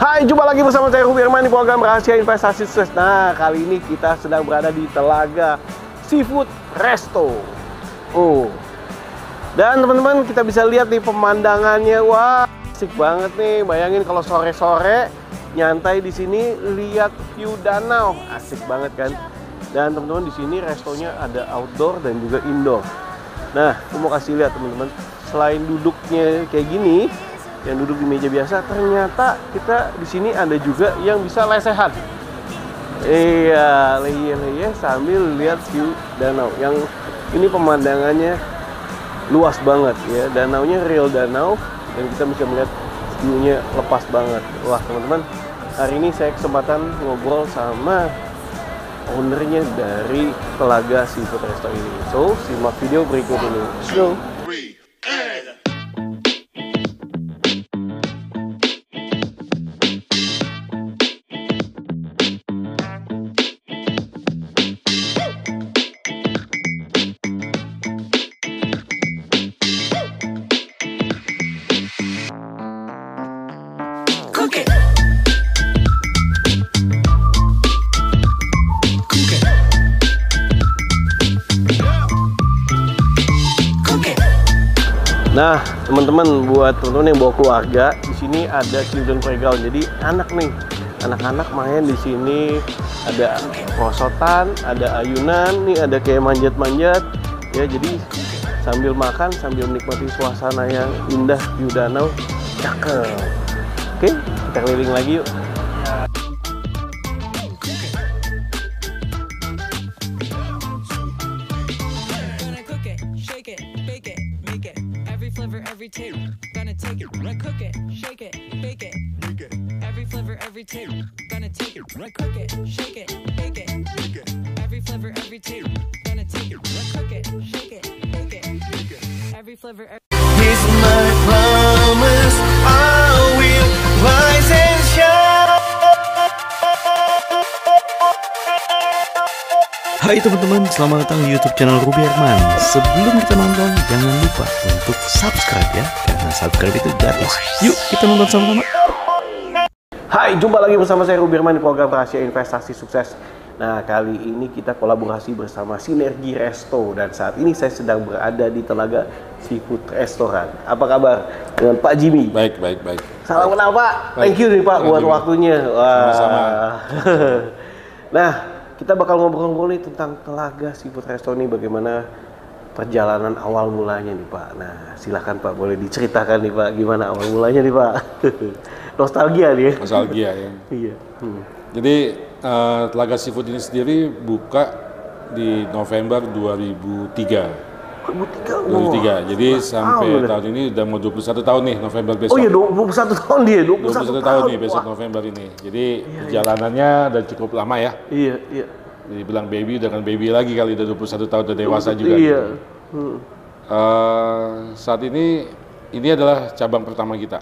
Hai, jumpa lagi bersama saya Ruby Herman di program Rahasia Investasi Sukses. Nah, kali ini kita sedang berada di Telaga Seafood Resto. Dan teman-teman, kita bisa lihat nih pemandangannya. Wah, asik banget nih. Bayangin kalau sore-sore nyantai di sini lihat view danau. Asik banget kan? Dan teman-teman, di sini restonya ada outdoor dan juga indoor. Nah, aku mau kasih lihat teman-teman. Selain duduknya kayak gini, yang duduk di meja biasa, ternyata kita di sini ada juga yang bisa lesehan. Iya, leye-leye sambil lihat view danau. Yang ini pemandangannya luas banget ya, danaunya real danau dan kita bisa melihat view-nya lepas banget. Wah teman-teman, hari ini saya kesempatan ngobrol sama ownernya dari Telaga Seafood Resto ini. So, simak video berikut ini. So, nah, teman-teman, buat teman-teman yang bawa keluarga, di sini ada children playground. Jadi anak-anak main di sini, ada perosotan, ada ayunan, nih ada kayak manjat-manjat. Ya, jadi sambil makan, sambil menikmati suasana yang indah, view danau, cakep. Oke, kita keliling lagi yuk. Every tape, gonna take it, cook it, shake it, bake it, every flavor, every tape, gonna take it, cook it, shake it, bake it, every flavor, every tape, gonna take it, cook it, shake it, bake it, every flavor. Here's my promise, I will rise and shine. Hai teman-teman, selamat datang di YouTube channel Ruby Herman. Sebelum kita nonton, jangan lupa untuk subscribe ya, karena subscribe itu gratis. Yuk kita nonton sama-sama. Hai, jumpa lagi bersama saya Ruby Herman di program Rahasia Investasi Sukses. Nah, kali ini kita kolaborasi bersama Sinergi Resto dan saat ini saya sedang berada di Telaga Seafood Restaurant. Apa kabar dengan Pak Jimmy? Baik. Salam kenal Pak. Baik. Thank you nih Pak buat waktunya. Wah. Sama-sama. Nah, kita bakal ngobrol-ngobrol nih tentang Telaga Seafood Resto ini, bagaimana perjalanan awal mulanya nih Pak. Nah, silakan Pak, boleh diceritakan nih Pak, gimana awal mulanya nih Pak. Nostalgia nih ya. Nostalgia ya. Iya. Jadi Telaga Seafood ini sendiri buka di November 2003. 2003. Jadi sampai tahun ini udah mau 21 tahun nih November besok. Oh iya, 21 tahun dia, 21 tahun nih besok. Wah. November ini. Jadi perjalanannya udah cukup lama ya. Iya. Jadi bilang baby, udah kan baby lagi kali, udah 21 tahun, udah dewasa juga. Iya. Gitu. Saat ini adalah cabang pertama kita.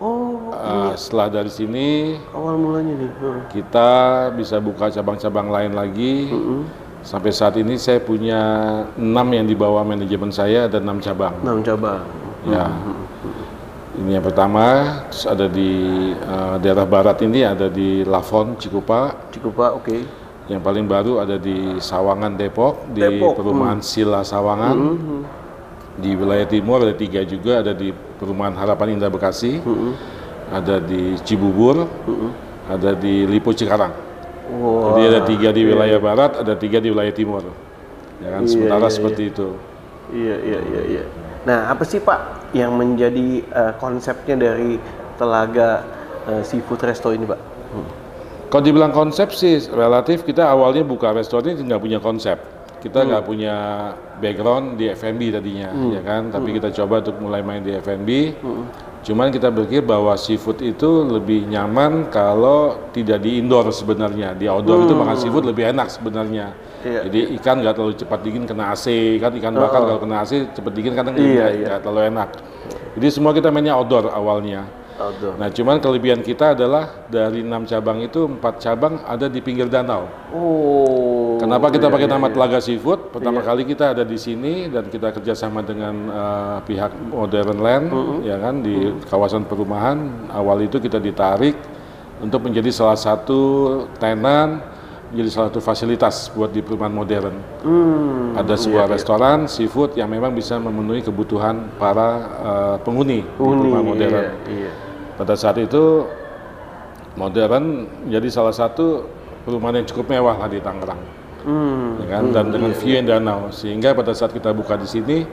Oh. Setelah dari sini Awal mulanya nih. kita bisa buka cabang-cabang lain lagi. Sampai saat ini saya punya 6 yang di bawah manajemen saya, ada 6 cabang. 6 cabang. Ya. Ini yang pertama, terus ada di daerah barat ini ada di Lafon, Cikupa, oke. Yang paling baru ada di Sawangan, Depok, di perumahan Sila Sawangan. Di wilayah timur ada 3 juga, ada di perumahan Harapan Indah Bekasi, ada di Cibubur, ada di Lipo Cikarang. Wow. Jadi ada 3 di wilayah barat, ada 3 di wilayah timur. Ya kan, sementara seperti itu. Iya. Nah, apa sih Pak yang menjadi konsepnya dari Telaga Seafood Resto ini Pak? Kalau dibilang konsep sih relatif, kita awalnya buka restoran ini nggak punya konsep. Kita nggak punya background di F&B tadinya, ya kan. Tapi kita coba untuk mulai main di F&B. Cuman kita berpikir bahwa seafood itu lebih nyaman kalau tidak di indoor sebenarnya. Di outdoor itu makan seafood lebih enak sebenarnya. Jadi ikan nggak terlalu cepat dingin kena AC, kan ikan bakar kalau kena AC cepat dingin kadang nggak terlalu enak. Jadi semua kita mainnya outdoor awalnya. Outdoor. Nah, cuman kelebihan kita adalah dari 6 cabang itu 4 cabang ada di pinggir danau. Oh. Kenapa kita pakai nama Telaga Seafood? Pertama kali kita ada di sini dan kita kerjasama dengan pihak Modern Land, ya kan, di kawasan perumahan. Awal itu kita ditarik untuk menjadi salah satu tenan, menjadi salah satu fasilitas buat di perumahan modern. Ada sebuah restoran seafood yang memang bisa memenuhi kebutuhan para penghuni di perumahan modern. Pada saat itu modern menjadi salah satu perumahan yang cukup mewah lah di Tangerang, ya kan? Dan dengan view yang danau, sehingga pada saat kita buka di sini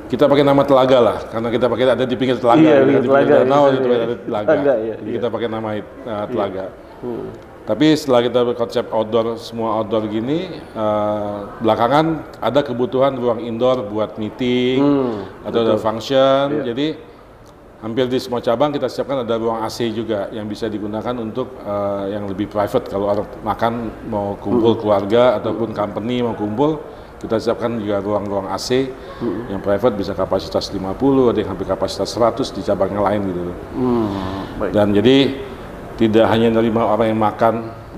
kita pakai nama Telaga lah, karena kita pakai ada di pinggir telaga, di pinggir danau itu ada Telaga, jadi kita pakai nama Telaga. Tapi setelah kita berkonsep outdoor, semua outdoor gini, belakangan ada kebutuhan ruang indoor buat meeting atau ada function, jadi hampir di semua cabang kita siapkan ada ruang AC juga yang bisa digunakan untuk yang lebih private. Kalau orang makan mau kumpul keluarga ataupun company mau kumpul, kita siapkan juga ruang-ruang AC yang private, bisa kapasitas 50, ada yang hampir kapasitas 100 di cabang yang lain gitu. Dan jadi tidak hanya menerima orang yang makan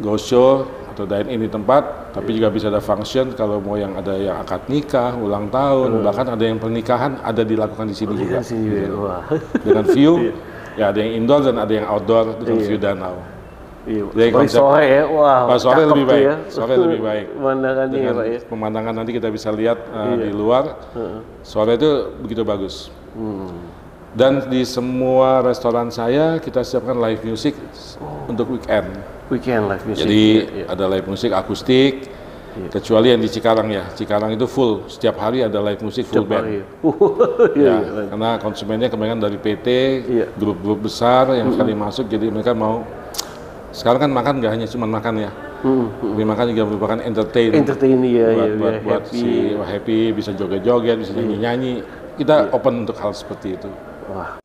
go show atau dine in di tempat, tapi juga bisa ada function kalau mau yang ada yang akad nikah, ulang tahun, bahkan ada yang pernikahan ada dilakukan di sini juga. Dengan view, ya ada yang indoor dan ada yang outdoor dengan view danau. Jadi konsep sore ya, sore lebih baik, ya. Sore lebih baik. Pemandangannya Dengan ya, Pak ya. pemandangan nanti kita bisa lihat di luar, sore itu begitu bagus. Dan di semua restoran saya kita siapkan live music untuk weekend. Weekend live music. Jadi ada live musik akustik, kecuali yang di Cikarang ya. Cikarang itu full, setiap hari ada live musik full band. Karena konsumennya kebanyakan dari PT, grup-grup besar yang sekali masuk, jadi mereka mau. Sekarang kan makan nggak hanya cuma makan ya, tapi makan juga merupakan entertain buat si happy, bisa joget-joget, bisa nyanyi-nyanyi. Kita open untuk hal seperti itu. Wah.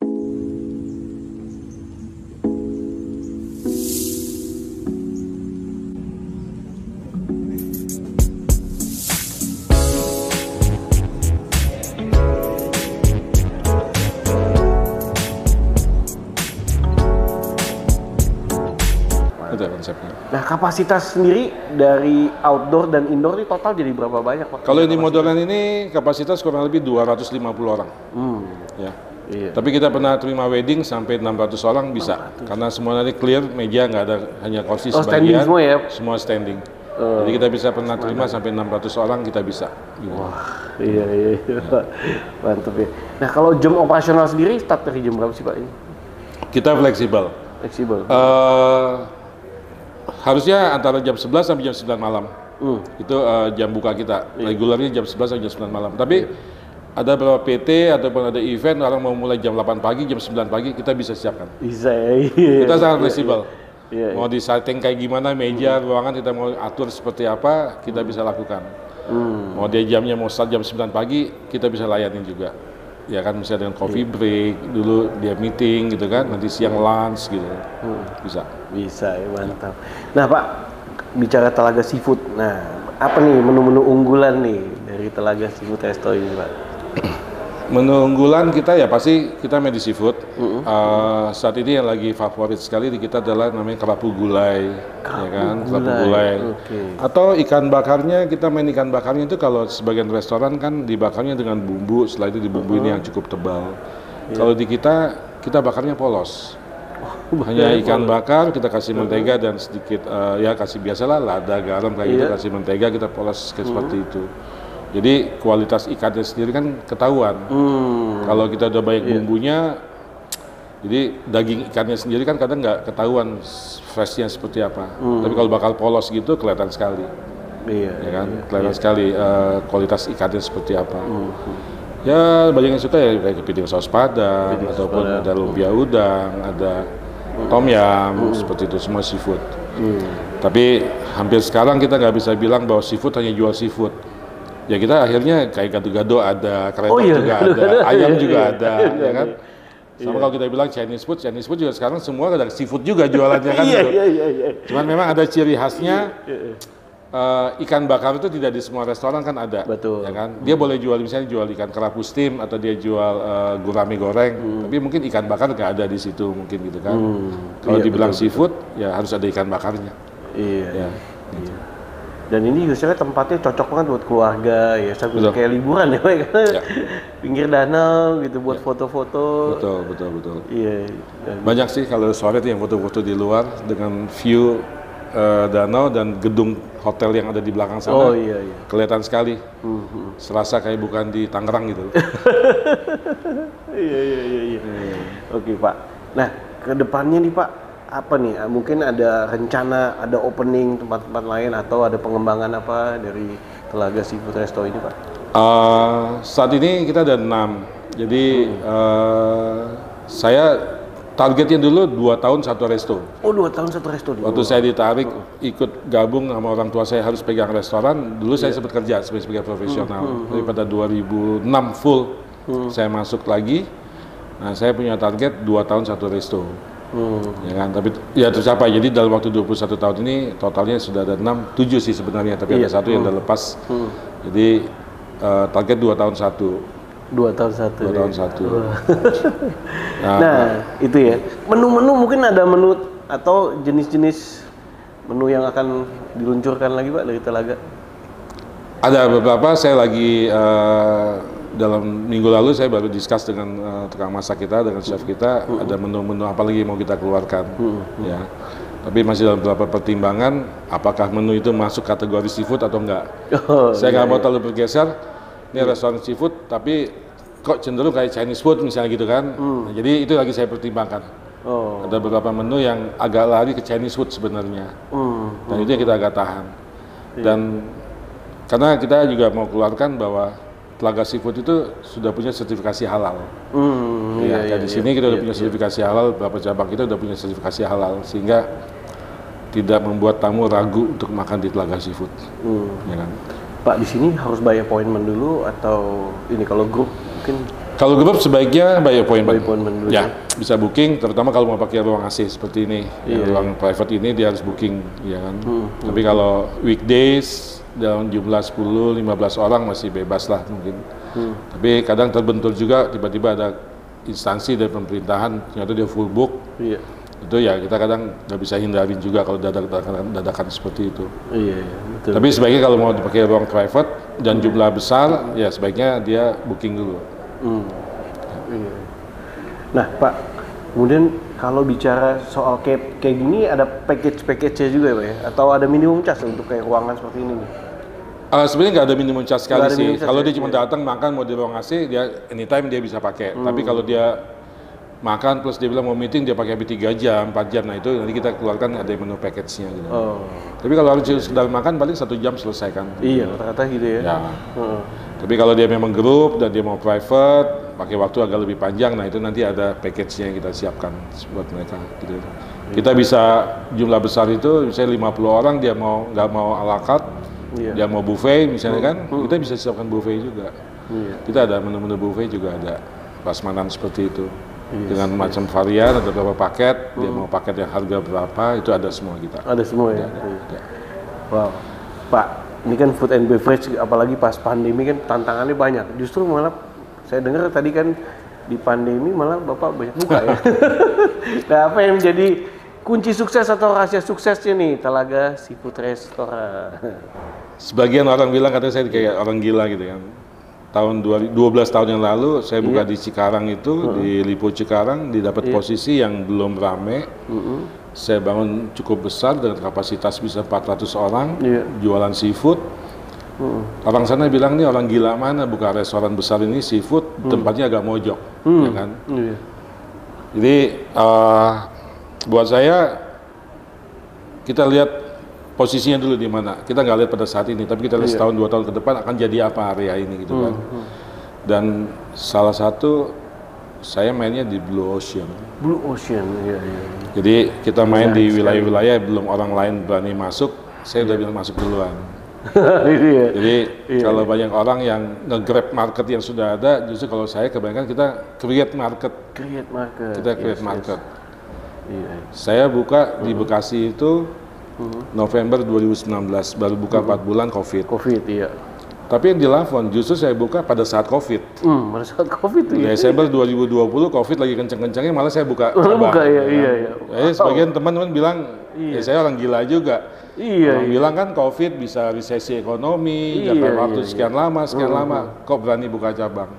Itu konsepnya. Nah, kapasitas sendiri dari outdoor dan indoor ini total jadi berapa banyak, Pak? Kalau di modern ini kapasitas kurang lebih 250 orang. Ya. Tapi kita pernah terima wedding sampai 600 orang bisa. Karena semua nanti clear, meja nggak ada, hanya kursi sebagian. Semua ya? Semua standing. Jadi kita bisa pernah terima sampai 600 orang kita bisa. Gitu. Wah, iya. Mantap ya. Nah, kalau jam operasional sendiri start dari jam berapa sih, Pak? Kita fleksibel. Harusnya antara jam 11 sampai jam 9 malam. Itu jam buka kita. Regularnya jam 11 sampai jam 9 malam. Tapi ada beberapa PT ataupun ada event orang mau mulai jam 8 pagi, jam 9 pagi kita bisa siapkan. Bisa ya. Kita sangat fleksibel. Mau di setting kayak gimana, meja, ruangan kita mau atur seperti apa, kita bisa lakukan. Mau dia jamnya mau start jam 9 pagi, kita bisa layanin juga. Ya kan, misalnya dengan coffee break, dulu dia meeting gitu kan, nanti siang lunch gitu. Bisa ya, mantap. Nah, Pak, bicara Telaga Seafood, nah apa nih menu-menu unggulan nih dari Telaga Seafood Resto ini, Pak? Menu unggulan kita ya pasti kita Medi Seafood. Saat ini yang lagi favorit sekali di kita adalah namanya kerapu gulai, ya kan, kerapu gulai. Atau ikan bakarnya, kita main ikan bakarnya itu kalau sebagian restoran kan dibakarnya dengan bumbu, setelah itu dibumbuin yang cukup tebal. Kalau di kita bakarnya polos. Hanya ikan bakar, kita kasih mentega dan sedikit ya kasih biasalah lada, garam kayak gitu, kasih mentega, kita polos seperti itu. Jadi kualitas ikannya sendiri kan ketahuan. Kalau kita udah banyak bumbunya, jadi daging ikannya sendiri kan kadang nggak ketahuan freshnya seperti apa. Tapi kalau bakal polos gitu kelihatan sekali. Ya kan, kelihatan sekali kualitas ikannya seperti apa. Ya banyak yang suka ya kayak kepiting saus padang, ataupun ada lumpia udang, ada tom yum, seperti itu semua seafood. Tapi hampir sekarang kita nggak bisa bilang bahwa seafood hanya jual seafood. Ya kita akhirnya kayak gado-gado ada, keretok juga ada, ayam juga ada, ya kan? Sama kalau kita bilang Chinese food juga sekarang semua ada seafood juga jualannya kan gitu. Cuman memang ada ciri khasnya, ikan bakar itu tidak di semua restoran kan ada. Ya kan? Dia boleh jual misalnya jual ikan kerapu steam atau dia jual gurame goreng, tapi mungkin ikan bakar nggak ada di situ mungkin gitu kan. Kalau dibilang seafood ya harus ada ikan bakarnya. Dan ini biasanya tempatnya cocok banget buat keluarga ya, sambil Betul. kayak liburan ya, Pak. Karena Ya. pinggir danau gitu buat foto-foto. Betul. Iya. Dan- Banyak sih kalau sore tuh yang foto-foto di luar dengan view danau dan gedung hotel yang ada di belakang sana. Oh iya. Kelihatan sekali. Serasa kayak bukan di Tangerang gitu. Iya. Oke Pak. Nah, ke depannya nih Pak, apa nih? Mungkin ada rencana, ada opening tempat-tempat lain atau ada pengembangan apa dari Telaga Seafood Resto ini Pak? Saat ini kita ada 6. Jadi saya targetnya dulu 2 tahun 1 resto. Oh 2 tahun 1 resto nih. Waktu saya ditarik ikut gabung sama orang tua saya harus pegang restoran, dulu saya sempat kerja sebagai profesional. Tapi pada 2006 full saya masuk lagi. Nah, saya punya target 2 tahun 1 resto. Ya kan, tapi ya tercapai. Jadi dalam waktu 21 tahun ini totalnya sudah ada 7 sih sebenarnya, tapi ada 1 yang udah lepas. Jadi target 2 tahun 1. 2 tahun 1. 2 tahun 1. Nah, itu ya. Menu-menu mungkin ada menu atau jenis-jenis menu yang akan diluncurkan lagi Pak dari Telaga? Ada beberapa, saya lagi dalam minggu lalu saya baru discuss dengan tukang masak kita, dengan chef kita, ada menu-menu apa lagi yang mau kita keluarkan. Ya. Tapi masih dalam beberapa pertimbangan, apakah menu itu masuk kategori seafood atau enggak. Saya nggak mau terlalu bergeser, ini restoran seafood, tapi kok cenderung kayak Chinese food misalnya gitu kan. Nah, jadi itu lagi saya pertimbangkan. Ada beberapa menu yang agak lari ke Chinese food sebenarnya. Dan itu yang kita agak tahan. Dan karena kita juga mau keluarkan bahwa Telaga Seafood itu sudah punya sertifikasi halal. Di sini kita udah punya sertifikasi halal, beberapa cabang kita udah punya sertifikasi halal, sehingga tidak membuat tamu ragu untuk makan di Telaga Seafood. Ya kan? Pak, di sini harus bayar appointment dulu atau ini kalau grup mungkin Kalau grup sebaiknya by appointment. dulu Ya, bisa booking, terutama kalau mau pakai ruang AC seperti ini. Yang ruang private ini dia harus booking, ya kan. Tapi kalau weekdays dalam jumlah 10-15 orang masih bebas lah mungkin. Tapi kadang terbentur juga tiba-tiba ada instansi dari pemerintahan ternyata dia full book. Iya. Itu ya kita kadang nggak bisa hindarin juga kalau dadakan seperti itu. Iya, betul. Tapi sebaiknya kalau mau dipakai ruang private dan jumlah besar, ya sebaiknya dia booking dulu. Iya. Nah, Pak, kemudian kalau bicara soal kayak gini ada package-nya juga ya, Pak ya? Atau ada minimum charge untuk kayak ruangan seperti ini nih? Sebenarnya nggak ada minimum charge sekali Nggak ada sih. minimum charge Kalau ya? dia cuma datang makan mau di ruang AC, dia anytime dia bisa pakai. Tapi kalau dia makan plus dia bilang mau meeting dia pakai 3 jam, 4 jam, nah itu nanti kita keluarkan ada menu package-nya gitu. Tapi kalau harus sekedar makan paling 1 jam selesai kan. Iya, rata-rata gitu ya. Ya. Tapi kalau dia memang grup dan dia mau private, pakai waktu agak lebih panjang, nah itu nanti ada package-nya yang kita siapkan buat mereka gitu. Kita bisa jumlah besar itu, misalnya 50 orang dia mau nggak mau ala carte, dia mau buffet misalnya kan, kita bisa siapkan buffet juga. Kita ada menu-menu buffet juga ada prasmanan seperti itu. Dengan macam varian, ada beberapa paket, dia mau paket yang harga berapa, itu ada semua kita. Ada semua ya? Ada. Wow. Pak, ini kan food and beverage, apalagi pas pandemi kan tantangannya banyak. Justru malah saya dengar tadi kan di pandemi malah Bapak banyak buka ya. Nah, apa yang menjadi kunci sukses atau rahasia suksesnya nih Telaga Seafood Restaurant? Sebagian orang bilang katanya saya kayak orang gila gitu kan. Tahun 12 tahun yang lalu saya buka di Cikarang itu, di Lipo Cikarang, didapat posisi yang belum rame. Saya bangun cukup besar dengan kapasitas bisa 400 orang, jualan seafood. Orang sana bilang nih orang gila mana buka restoran besar ini seafood, tempatnya agak mojok, ya kan? Jadi buat saya kita lihat posisinya dulu di mana. Kita nggak lihat pada saat ini, tapi kita lihat setahun 2 tahun ke depan akan jadi apa area ini gitu kan. Dan salah satu saya mainnya di Blue Ocean. Blue Ocean, iya. Jadi kita main di wilayah-wilayah belum orang lain berani masuk, saya udah bilang masuk duluan. Jadi kalau banyak orang yang nge-grab market yang sudah ada, justru kalau saya kebanyakan kita create market. Kita create market. Saya buka di Bekasi itu November 2019, baru buka 4 bulan COVID. Iya. Tapi yang di Lavon justru saya buka pada saat COVID. Pada saat COVID tuh ya. Desember 2020 COVID lagi kenceng-kencengnya, malah saya buka cabang. Buka ya, kan. iya. Jadi sebagian teman-teman bilang, ya saya orang gila juga. Iya. Orang bilang kan COVID bisa resesi ekonomi, jangka waktu sekian lama, kok berani buka cabang.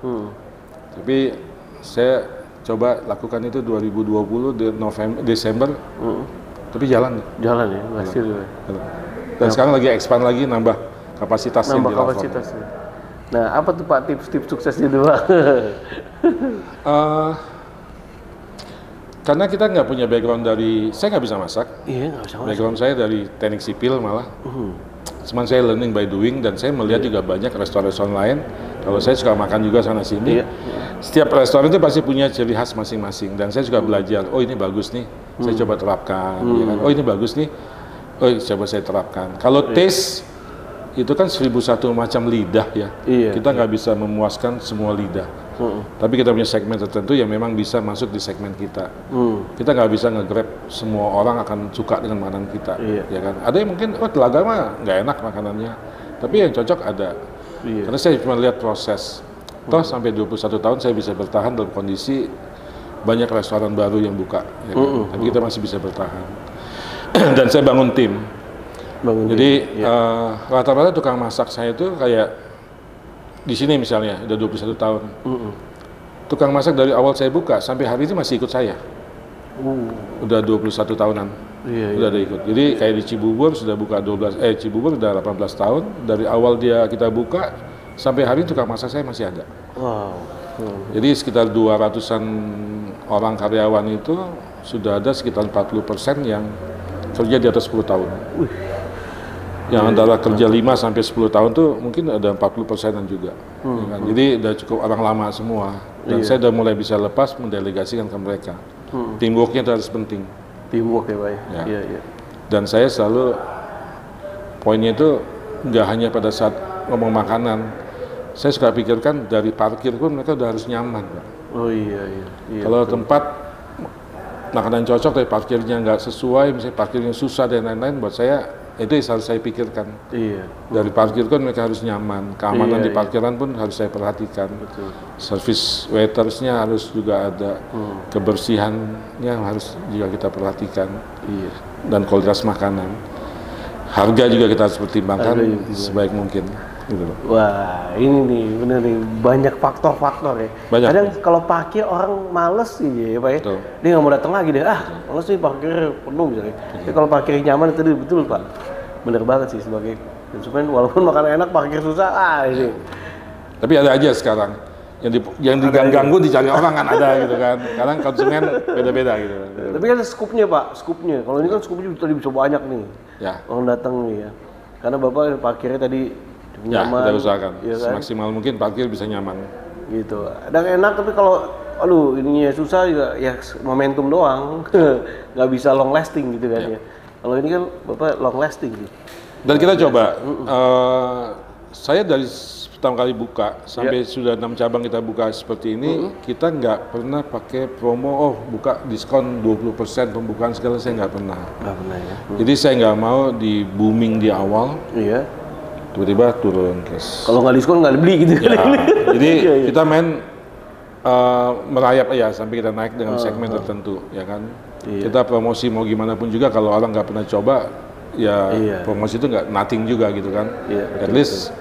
Tapi saya coba lakukan itu 2020 di Desember, tapi jalan. Jalan ya, berhasil. Dan sekarang lagi expand lagi, nambah kapasitasnya. Nambah kapasitasnya. Nah, apa tuh Pak tips-tips suksesnya dulu? Karena kita nggak punya background dari, saya nggak bisa masak. Iya, nggak bisa masak. Background saya dari teknik sipil malah. Cuman saya learning by doing, dan saya melihat juga banyak restoran-restoran lain. Kalau saya suka makan juga sana sini. Setiap restoran itu pasti punya ciri khas masing-masing, dan saya juga belajar. Oh ini bagus nih, saya coba terapkan. Ya kan? Oh ini bagus nih, oh coba saya terapkan. Kalau taste itu kan 1001 macam lidah ya. Kita nggak bisa memuaskan semua lidah. Tapi kita punya segmen tertentu yang memang bisa masuk di segmen kita. Kita nggak bisa nge-grab semua orang akan suka dengan makanan kita. Ya kan? Ada yang mungkin Telaga mah nggak enak makanannya, tapi yang cocok ada. Karena saya cuma lihat proses. Toh sampai 21 tahun saya bisa bertahan dalam kondisi banyak restoran baru yang buka. Ya kan? Tapi kita masih bisa bertahan. Dan saya bangun tim. Jadi rata-rata tukang masak saya itu kayak di sini misalnya udah 21 tahun. Tukang masak dari awal saya buka sampai hari ini masih ikut saya. Udah 21 tahunan. Udah ada ikut. Jadi kayak di Cibubur sudah buka Cibubur udah 18 tahun. Dari awal kita buka sampai hari ini tukang masak saya masih ada. Jadi sekitar 200-an orang karyawan itu sudah ada sekitar 40% yang kerja di atas 10 tahun. Yang antara kerja 5 sampai 10 tahun tuh mungkin ada 40%-an juga. Ya kan? Jadi udah cukup orang lama semua. Dan saya udah mulai bisa lepas mendelegasikan ke mereka. Teamwork-nya itu harus penting. Teamwork ya Pak ya? Iya. Dan saya selalu poinnya itu nggak hanya pada saat ngomong makanan. Saya suka pikirkan dari parkir pun mereka udah harus nyaman, Pak. Oh iya. Kalau tempat makanan cocok tapi parkirnya nggak sesuai, misalnya parkirnya susah dan lain-lain, buat saya itu yang harus saya pikirkan. Dari parkir kan mereka harus nyaman, keamanan di parkiran pun harus saya perhatikan. Service waitersnya harus juga ada, kebersihannya harus juga kita perhatikan. Dan kualitas makanan, harga juga kita harus pertimbangkan sebaik mungkin. Gitu. Wah, ini nih bener nih, banyak faktor-faktor ya. Kadang kalau parkir orang males sih ya Pak ya. Dia nggak mau datang lagi deh. Males sih parkir penuh misalnya. Tapi kalau parkir nyaman itu betul Pak. Bener banget sih sebagai konsumen, walaupun makan enak parkir susah ini. Tapi ada aja sekarang yang diganggu dicari orang kan ada gitu kan. Kadang konsumen beda-beda gitu. Tapi kan skupnya Pak, skupnya. Kalau ini kan skupnya tadi bisa banyak nih. Orang datang nih ya. Karena Bapak parkirnya tadi nyaman, kita usahakan ya kan? semaksimal mungkin parkir bisa nyaman. Gitu. Dan enak, tapi kalau ininya susah juga ya momentum doang. Nggak bisa long lasting gitu kan ya. Kalau ini kan Bapak long lasting gitu. Dan kita coba, saya dari pertama kali buka sampai sudah 6 cabang kita buka seperti ini, kita nggak pernah pakai promo, buka diskon 20% pembukaan segala, saya nggak pernah. Nggak pernah ya. Jadi saya nggak mau di booming di awal. Tiba-tiba turun terus. Kalau nggak diskon nggak beli gitu. Jadi kita main merayap aja sampai kita naik dengan segmen tertentu, ya kan. Kita promosi mau gimana pun juga kalau orang nggak pernah coba, promosi itu nggak nothing juga gitu kan. At least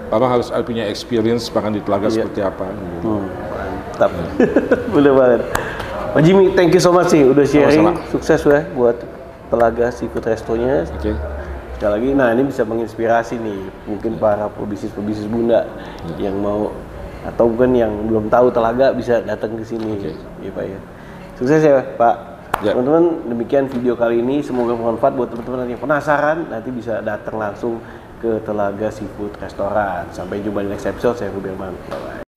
orang harus punya experience makan di Telaga seperti apa. Mantap. Bener banget. Pak Jimmy, thank you so much sih udah sharing. Sukses ya buat Telaga Seafood Resto-nya. Sekali lagi, nah ini bisa menginspirasi nih mungkin para pebisnis bunda yang mau atau bukan yang belum tahu Telaga bisa datang ke sini, ya Pak ya. Sukses ya Pak. Teman-teman, demikian video kali ini, semoga bermanfaat buat teman-teman yang penasaran, nanti bisa datang langsung ke Telaga Seafood Restaurant. Sampai jumpa di next episode, saya Ruby Herman. Bye-bye.